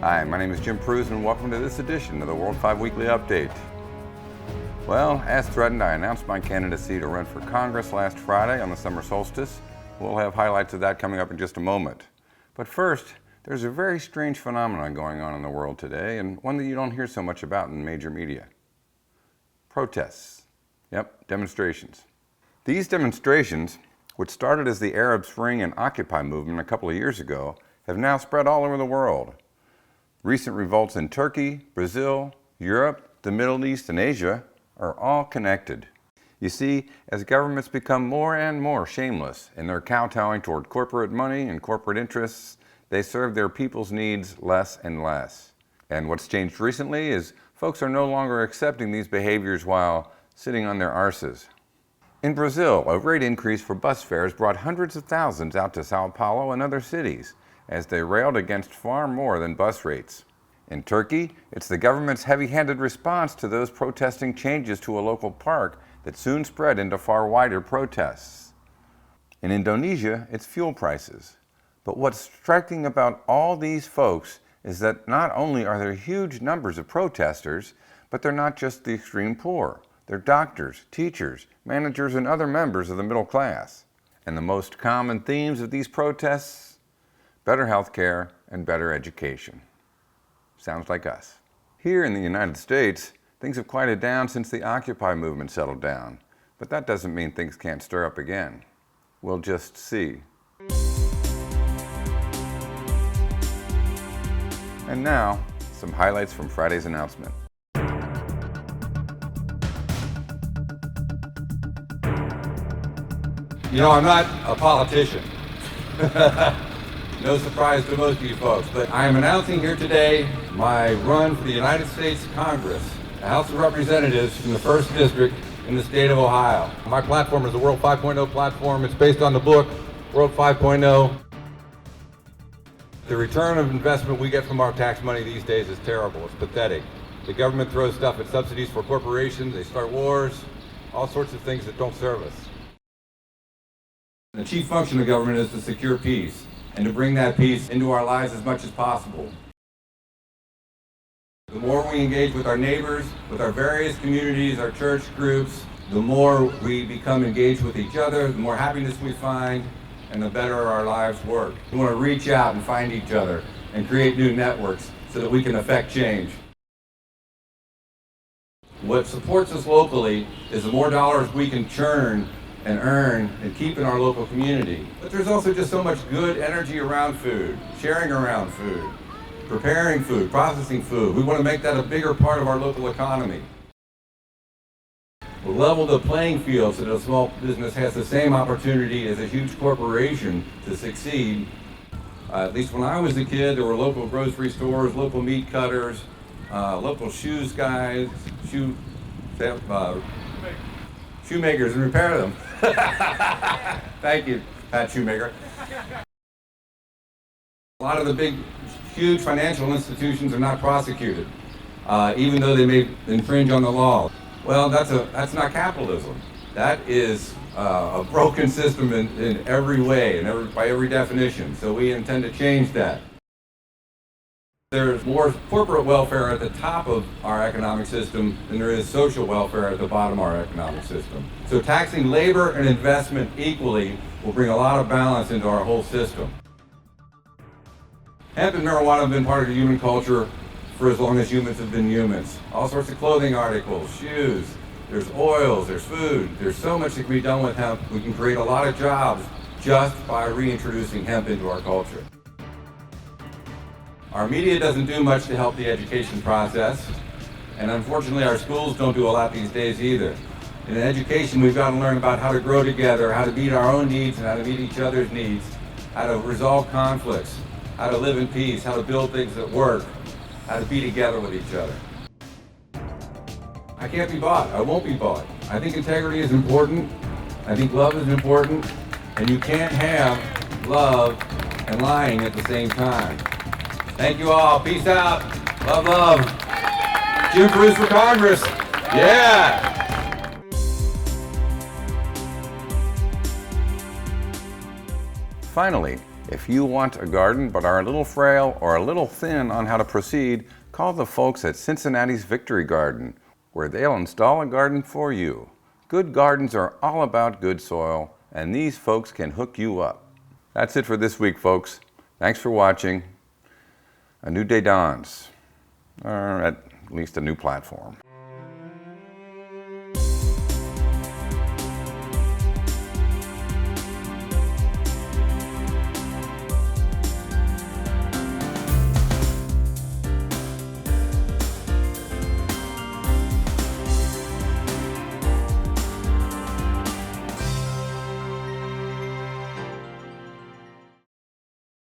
Hi, my name is Jim Prues and welcome to this edition of the World 5 Weekly Update. Well, as threatened, I announced my candidacy to run for Congress last Friday on the summer solstice. We'll have highlights of that coming up in just a moment. But first, there's a very strange phenomenon going on in the world today, and one that you don't hear so much about in major media. Protests. Yep, demonstrations. These demonstrations, which started as the Arab Spring and Occupy movement a couple of years ago, have now spread all over the world. Recent revolts in Turkey, Brazil, Europe, the Middle East, and Asia are all connected. You see, as governments become more and more shameless in their kowtowing toward corporate money and corporate interests, they serve their people's needs less and less. And what's changed recently is folks are no longer accepting these behaviors while sitting on their arses. In Brazil, a rate increase for bus fares brought hundreds of thousands out to Sao Paulo and other cities, as they railed against far more than bus rates. In Turkey, it's the government's heavy-handed response to those protesting changes to a local park that soon spread into far wider protests. In Indonesia, it's fuel prices. But what's striking about all these folks is that not only are there huge numbers of protesters, but they're not just the extreme poor. They're doctors, teachers, managers, and other members of the middle class. And the most common themes of these protests: better health care and better education. Sounds like us. Here in the United States, things have quieted down since the Occupy movement settled down, but that doesn't mean things can't stir up again. We'll just see. And now, some highlights from Friday's announcement. You know, I'm not a politician. No surprise to most of you folks, but I am announcing here today my run for the United States Congress, the House of Representatives from the 1st District in the state of Ohio. My platform is the World 5.0 platform. It's based on the book, World 5.0. The return of investment we get from our tax money these days is terrible. It's pathetic. The government throws stuff at subsidies for corporations. They start wars, all sorts of things that don't serve us. The chief function of government is to secure peace and to bring that peace into our lives as much as possible. The more we engage with our neighbors, with our various communities, our church groups, the more we become engaged with each other, the more happiness we find, and the better our lives work. We want to reach out and find each other and create new networks so that we can affect change. What supports us locally is the more dollars we can churn and earn and keep in our local community. But there's also just so much good energy around food, sharing around food, preparing food, processing food. We want to make that a bigger part of our local economy. We'll level the playing field so that a small business has the same opportunity as a huge corporation to succeed. At least when I was a kid, there were local grocery stores, local meat cutters, local shoes guys, shoemakers, and repair them. Thank you, Pat Shoemaker. A lot of the big, huge financial institutions are not prosecuted, even though they may infringe on the law. Well, that's not capitalism. That is a broken system in every way and by every definition. So we intend to change that. There's more corporate welfare at the top of our economic system than there is social welfare at the bottom of our economic system. So taxing labor and investment equally will bring a lot of balance into our whole system. Hemp and marijuana have been part of human culture for as long as humans have been humans. All sorts of clothing articles, shoes, there's oils, there's food. There's so much that can be done with hemp. We can create a lot of jobs just by reintroducing hemp into our culture. Our media doesn't do much to help the education process, and unfortunately our schools don't do a lot these days either. In education, we've got to learn about how to grow together, how to meet our own needs and how to meet each other's needs, how to resolve conflicts, how to live in peace, how to build things that work, how to be together with each other. I can't be bought. I won't be bought. I think integrity is important. I think love is important, and you can't have love and lying at the same time. Thank you all. Peace out. Love, love. Jim Prues for Congress. Yeah. Finally, If you want a garden but are a little frail or a little thin on how to proceed, call the folks at Cincinnati's Victory Garden, where they'll install a garden for you. Good gardens are all about good soil, and these folks can hook you up. That's it for this week, folks. Thanks for watching. A new day dawns, or at least a new platform.